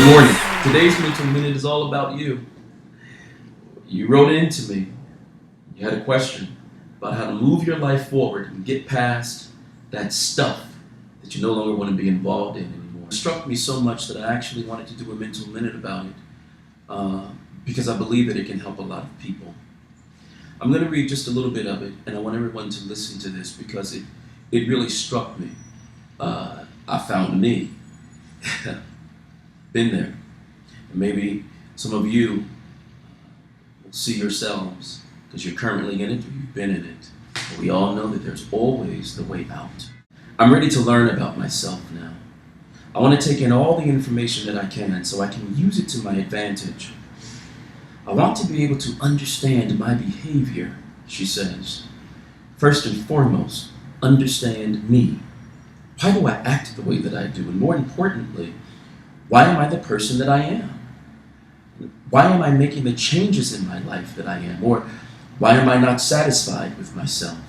Good morning. Today's Mental Minute is all about you. You wrote into me. You had a question about how to move your life forward and get past that stuff that you no longer want to be involved in anymore. It struck me so much that I actually wanted to do a Mental Minute about it because I believe that it can help a lot of people. I'm going to read just a little bit of it, and I want everyone to listen to this because it really struck me. I found me. Been there. And maybe some of you will see yourselves because you're currently in it or you've been in it. But we all know that there's always the way out. I'm ready to learn about myself now. I want to take in all the information that I can so I can use it to my advantage. I want to be able to understand my behavior, she says. First and foremost, understand me. Why do I act the way that I do? And more importantly, why am I the person that I am? Why am I making the changes in my life that I am? Or why am I not satisfied with myself?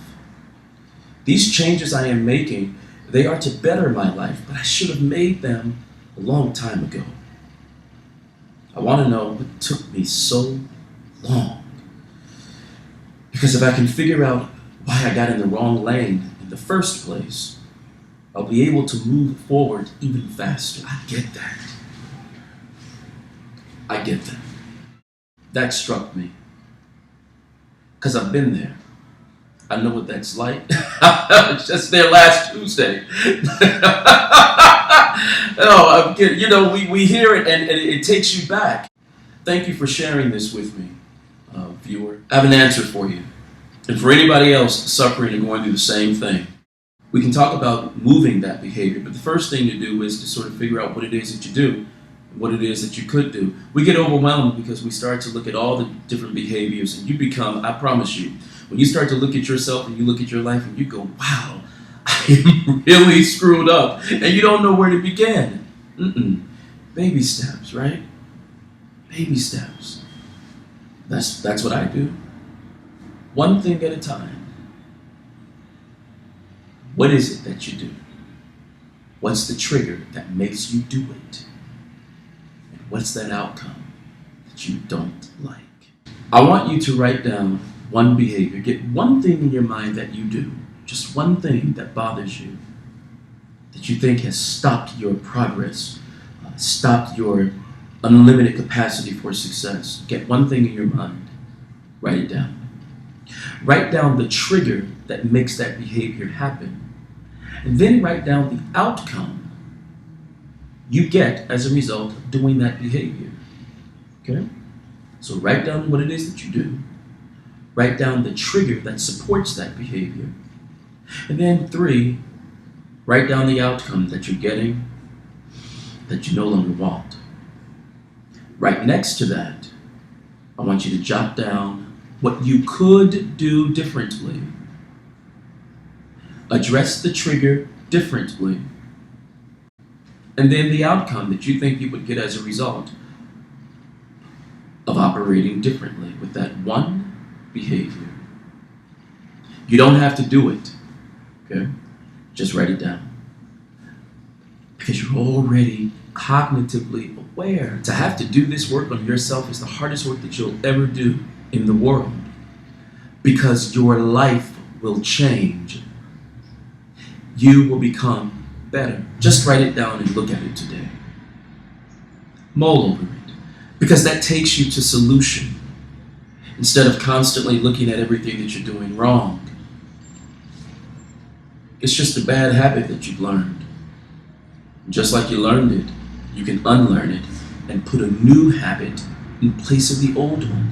These changes I am making, they are to better my life, but I should have made them a long time ago. I want to know what took me so long. Because if I can figure out why I got in the wrong lane in the first place, I'll be able to move forward even faster. I get that. I get that. That struck me. Because I've been there. I know what that's like. I was just there last Tuesday. We hear it and it takes you back. Thank you for sharing this with me, viewer. I have an answer for you. And for anybody else suffering and going through the same thing. We can talk about moving that behavior, but the first thing to do is to sort of figure out what it is that you do, and what it is that you could do. We get overwhelmed because we start to look at all the different behaviors, and you become, I promise you, when you start to look at yourself and you look at your life and you go, wow, I am really screwed up, and you don't know where to begin. Baby steps, right? Baby steps. That's what I do. One thing at a time. What is it that you do? What's the trigger that makes you do it? And what's that outcome that you don't like? I want you to write down one behavior. Get one thing in your mind that you do. Just one thing that bothers you. That you think has stopped your progress. Stopped your unlimited capacity for success. Get one thing in your mind. Write it down. Write down the trigger that makes that behavior happen. And then write down the outcome you get as a result of doing that behavior. Okay? So write down what it is that you do. Write down the trigger that supports that behavior. And then 3, write down the outcome that you're getting that you no longer want. Right next to that, I want you to jot down what you could do differently. Address the trigger differently. And then the outcome that you think you would get as a result of operating differently with that one behavior. You don't have to do it. Okay? Just write it down. Because you're already cognitively aware. To have to do this work on yourself is the hardest work that you'll ever do in the world. Because your life will change. You will become better. Just write it down and look at it today. Mull over it. Because that takes you to solution. Instead of constantly looking at everything that you're doing wrong. It's just a bad habit that you've learned. And just like you learned it, you can unlearn it and put a new habit in place of the old one.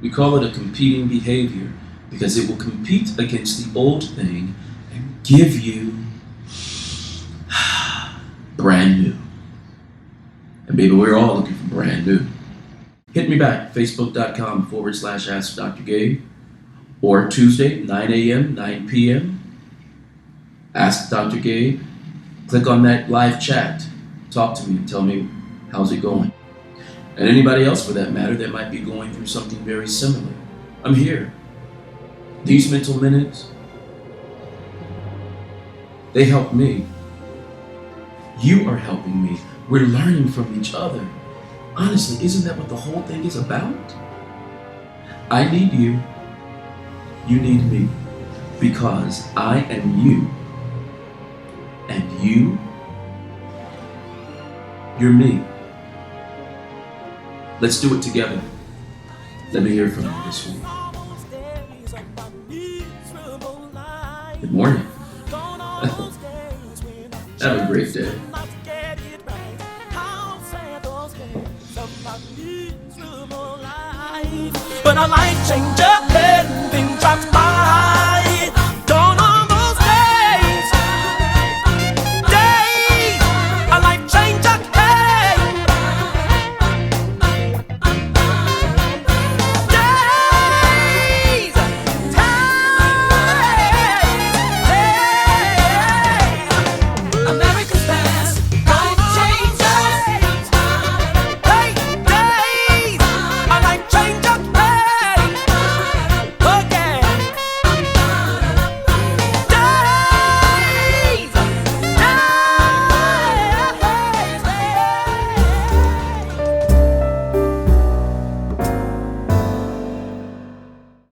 We call it a competing behavior because it will compete against the old thing and give you brand new. And baby, we're all looking for brand new. Hit me back, facebook.com/Ask Dr. Gabe, or Tuesday, 9 a.m., 9 p.m. Ask Dr. Gabe. Click on that live chat. Talk to me and tell me how's it going. And anybody else for that matter that might be going through something very similar. I'm here. These mental minutes, they help me. You are helping me. We're learning from each other. Honestly, isn't that what the whole thing is about? I need you. You need me. Because I am you. And you're me. Let's do it together. Let me hear from you this week. Good morning. Have a great day. But a life changer, everything drops by.